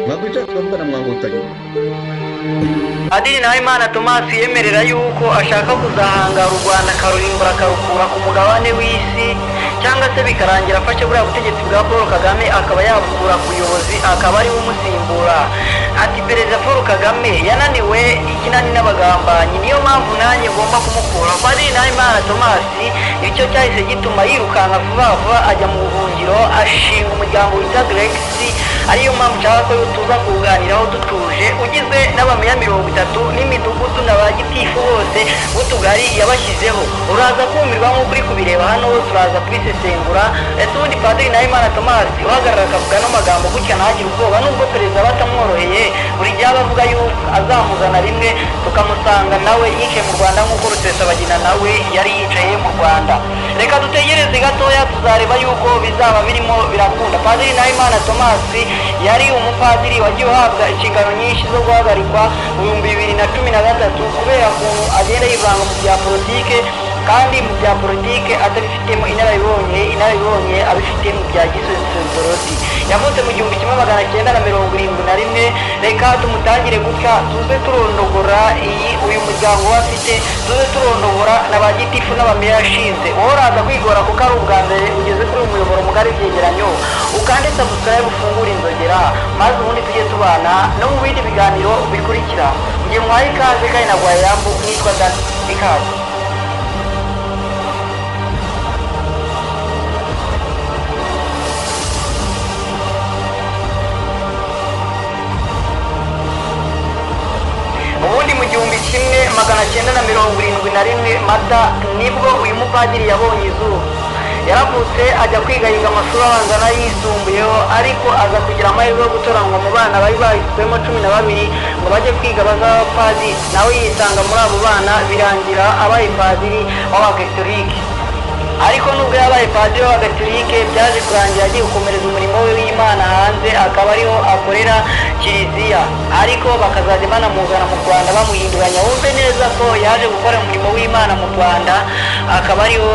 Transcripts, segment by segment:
ntabwo icyo twavuga na Mwankotanyi. Padiri Nahimana Thomas yemerera yuko ashaka kuzahangara u Rwanda akarurimbura akarukura ku mugabane w'isi, cyangwa se bikarangira afashe buriya butegetsi bwa Paul Kagame akaba yabukura ku buyobozi akaba ari umusimbura. Ati perezida Paul Kagame yananiwe ikinani n'abagambanyi, niyo mpamvu nanjye ngomba kumukura. Padiri Nahimana Thomas icyo cyahise gituma yirukanka vuba vuba ajya mu buhungiro ashinga umuryango wita Grexi, ariyo mpamvu nshaka ko tuza kuganiraho dutuje, ugizwe n'abameya 30 n'imidugudu n'abagitifu bose b'utugari yabashyizeho. Uraza kumirwa nk'uko uri kubireba hano, turaza kubisesengura. Ese ubundi Padiri Nahimana Thomas uhagarara akavuga n'amagambo gutya ntagire ubwoba, nubwo perezida batamworoheye buri gihe abavuga yuko azamuzana rimwe tukamusanga nawe yicaye mu Rwanda nk'uko Rusesabagina nawe yari yicaye mu Rwanda. Reka dutegereze gatoya tuzareba yuko bizaba birimo birakunda. Padiri Nahimana Thomas yari umupadiri wagiye uhabwa inshingano nyinshi zo guhagarikwa mu 2013 kubera ukuntu agenda yivanga mu bya politike, kandi mu bya politike atabifitemo inararibonye abifite mu bya gisosiyete. Yavutse mu 1971. Reka tumutangire gutya tuze turondogora uyu muryango afite, tuze turondogora n'abagitifu n'abameya yashinze. Uraza kwigora kuko ari ubwa mbere ugeze kuri uyu muyoboro mugari w'ibyegeranyo, ukande subscribe ufungura inzogera, maze ubundi tujye tubana no mu bindi biganiro bikurikira. Ngiye muhaye ikaze kandi nagwaye yambu nitwa Dan ikaze. Ubundi mu 1971 Mata nibwo uyu mupadiri yabonye izuba. Yaravutse ajya kwiga yiga amashuri abanza n'ayisumbuyeho, ariko aza kugira amahirwe yo gutoranywa mu bana bari bahiswemo 12 ngo bajye kwiga bazaba padiri. Nawe yisanga muri abo bana birangira abaye padiri w'Abagatolike. Ariko nubwo yabaye padiri w'Abagatolike byaje kurangira agiye gukomereza umurimo we w'Imana hanze, akaba ariho akorera kiliziya, ariko bakazajya banamuzana mu Rwanda bamuhinduranya. Wumve neza ko yaje gukora umurimo w'Imana mu Rwanda, akaba ariho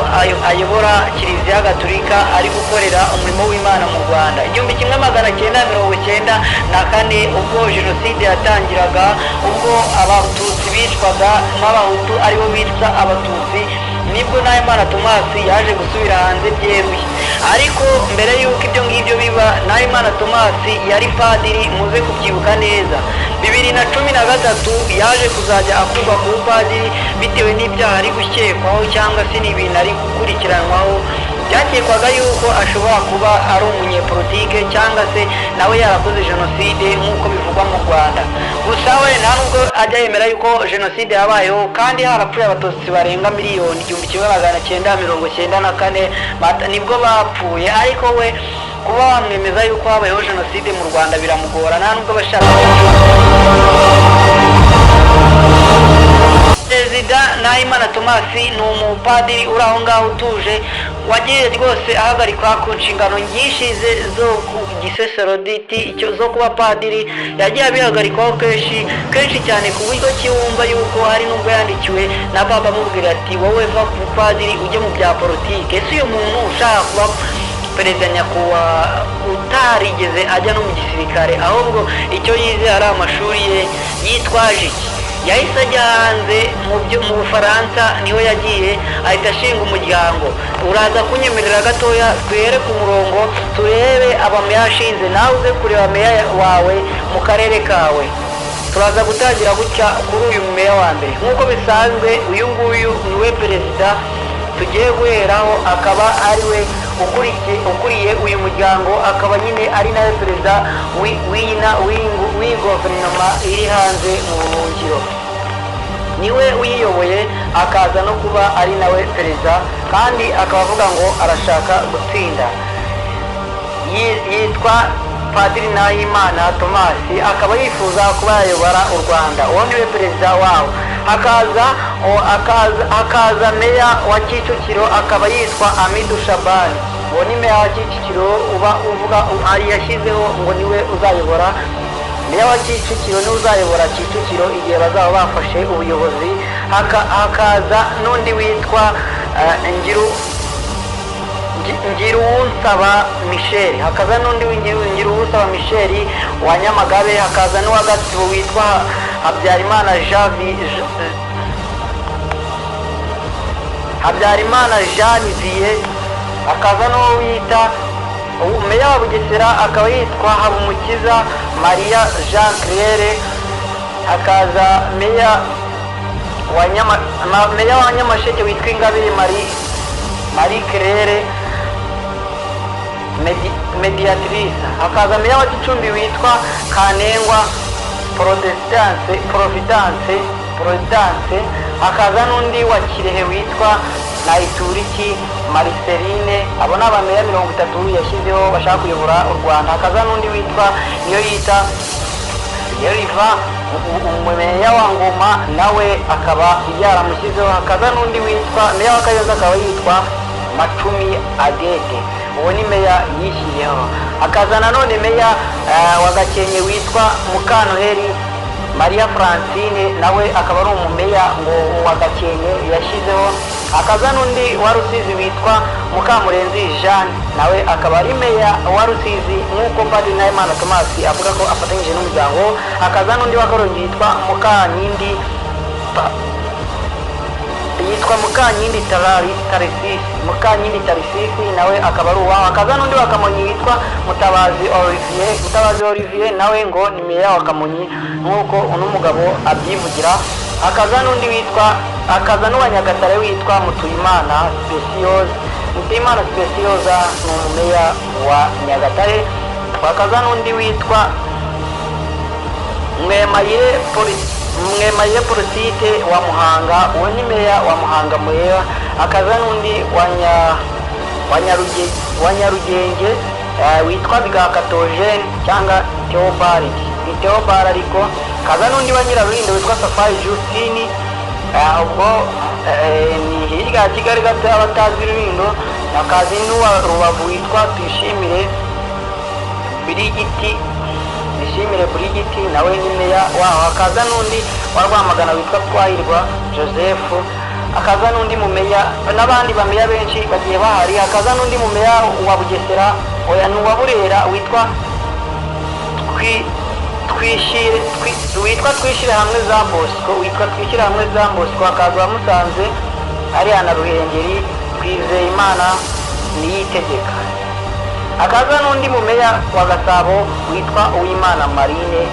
ayobora kiliziya Gatolika ari gukorera umurimo w'Imana mu Rwanda. 1994 ubwo jenoside yatangiraga, ubwo abatutsi bicwaga n'abahutu aribo bica abatutsi, nibwo Nahimana Thomas yaje gusubira hanze byeruye. Ariko mbere y'uko ibyo ngibyo biba, Nahimana Thomas yari padiri, muze kubyibuka neza. 2013 yaje kuzajya akurwa ku padiri bitewe n'ibyaha ari gukekwaho cyangwa se n'ibintu ari gukurikiranwaho. Byakekwaga yuko ashobora kuba ari umunyepolitike cyangwa se nawe yarakoze jenoside nk'uko bivugwa mu Rwanda. Gusa we nta nubwo ajya yemera yuko jenoside yabayeho, kandi harapfuye abatutsi barenga miliyoni 1994 nibwo bapfuye. Ariko we kuba wamwemeza yuko habayeho jenoside mu Rwanda biramugora, nta nubwo bashaka. Perezida Nahimana Thomas ni umupadiri uri aho ngaho utuje, wagiye rwose ahagarikwa ku nshingano nyinshi zo ku giseseroditi zo kuba padiri. Yagiye abihagarikwaho kenshi cyane ku buryo kiwumva yuko hari n'ubwo yandikiwe na baba amubwira ati wowe va ku padiri ujye mu bya politike. Si uyu muntu ushaka kuba perezida nyakubahwa utarigeze ajya no mu gisirikare, ahubwo icyo yize ari amashuri ye yitwaje iki. Yahise ajya hanze mu Bufaransa, niho yagiye ahita ashinga umuryango. Uraza kunyemerera gatoya twere ku murongo turebe abameya yashinze, nawe uze kureba meya wawe mu karere kawe. Turaza gutangira gutya kuri uyu meya wa mbere. Nk'uko bisanzwe uyu nguyu niwe perezida tugiye guheraho, akaba ari we ukuriye uyu muryango, akaba nyine ari nawe perezida w'iyi guverinoma iri hanze mu buhungiro. Niwe uyiyoboye, akaza no kuba ari nawe perezida, kandi akaba avuga ngo arashaka gutsinda. Yitwa Padiri Nahimana Thomas, akaba yifuza kuba yayobora u Rwanda. Uwo niwe perezida wawo. Hakaza meya wa Kicukiro, akaba yitwa Amidu Shabani. Uwo ni meya wa Kicukiro uvuga yashyizeho ngo niwe uzayobora. Meya wa Kicukiro niwe uzayobora Kicukiro igihe bazaba bafashe ubuyobozi. Hakaza n'undi witwa Ngiruwunsaba Michel, hakaza n'undi Ngiruwunsaba Michel wa Nyamagabe, hakaza n'uwa Gatsibo witwa Habyarimana Janvier, hakaza n'uwo wita meya wa Bugesera akaba yitwa Habumukiza Maria Jean Claire, hakaza meya wa Nyamasheke witwa Ingabire Marie Claire Mediatrice, hakaza meya wa Gicumbi witwa Kanengwa Providence, hakaza n'undi wa Kirehe witwa Nayituriki Marceline. Abo ni abameya 30 yashyizeho bashaka kuyobora u Rwanda. Hakaza n'undi witwa niyo yita Yeriva umumeya wa Ngoma, nawe akaba yaramushyizeho. Hakaza n'undi witwa meya wa Kayonza akaba yitwa Macumi Agete, uwo ni meya yishyiriyeho. Hakaza nanone meya wa Gakenke witwa Mukanoheri Maria Francine, nawe akaba ari umumeya ngo wa Gakenke yashyizeho. Hakaza n'undi wa Rusizi witwa Mukamurenzi Jeanne, nawe akaba ari meya wa Rusizi nk'uko Padiri Nahimana Thomas avuga ko afatanyije n'umuryango. Hakaza n'undi wa Karongi witwa Mukanyindi Tarisisi, nawe akaba ari uwaho. Hakaza n'undi wa Kamonyi witwa Mutabazi Olivier, nawe ngo ni meya wa Kamonyi nk'uko uno mugabo abyivugira. Hakaza n'uwa Nyagatare witwa Mutuyimana Specioza ni umumeya wa Nyagatare. Hakaza n'undi witwa Mwemaye Porosite wa Muhanga, uwo ni meya wa Muhanga Muheya. Hakaza n'undi wa Nyarugenge witwa Bigakatogene cyangwa Theobald ariko. Hakaza n'undi wa Nyirarulindo witwa Safari Justine, ubwo ni hirya ya Kigali gato abatazi Rulindo. Hakaza n'uwa Rubavu witwa Tuyishimire Brigiti, nawe ni meya waho. Hakaza n'undi wa Rwamagana witwa Twahirwa Joseph. Hakaza n'undi mumeya n'abandi bameya benshi bagiye bahari. Hakaza n'undi mumeya wa Bugesera oya n'uwa Burera witwa Twishyire hamwe za Bosco. Hakaza wa Musanze hariya na Ruhengeri Twizeyimana Niyitegeka. Hakaza n'undi mumeya wa Gasabo witwa Uwimana Marine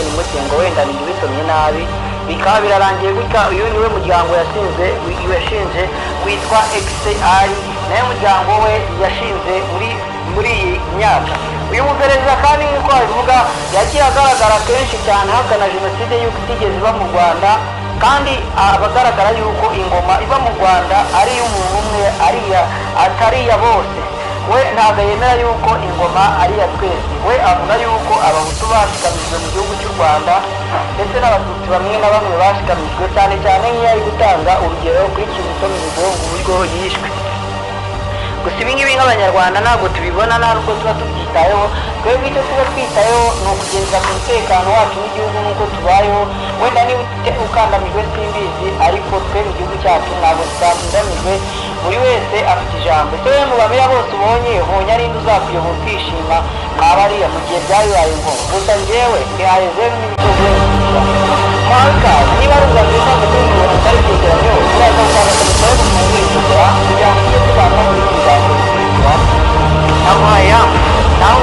ni Mutengo, wenda ntibisomye nabi. Bikaba birarangiye gutya. Uyu niwe muryango yashinze witwa XCI, nawe muryango we yashinze muri iyi myaka. Uyu muperezida kandi nk'uko babivuga yagiye agaragara kenshi cyane hakana jenoside y'uko itigeze iba mu Rwanda, kandi abagaragara yuko ingoma iba mu Rwanda ari iy'umuntu umwe, atari iya bose. We ntabwo yemera yuko ingoma ari iya twese. We avuga yuko abahutu bashikamijwe mu gihugu cy'u Rwanda ndetse n'abatutsi bamwe na bamwe bashikamijwe, cyane cyane nk'iyo ari gutanga urugero kuri Kizito Mihigo uburyo yishwe. Gusa ibi ngibi nk'Abanyarwanda ntabwo tubibona, nta n'ubwo tuba tubyitayeho. Twebwe icyo tuba twitayeho ni ukugeza ku mutekano wacu n'igihugu n'uko tubayeho. Wenda niba ukandamijwe simbizi, ariko twe mu gihugu cyacu ntabwo tutandamijwe, buri wese afite ijambo. Ese we mu bameya bose ubonye arinde uzakuyobora ukishima mwabariya mu gihe byabibaye ngombwa. Gusa njyewe ndihaye zeru n'ibitogo mwaka niba ari ubwa mbere cyangwa se n'ibintu bitari byegeranyo, uraza gusanga komisiyo y'ubukungu kugira ngo tujye tubana muri iki kiganiro gikurikira. Namuhaya naho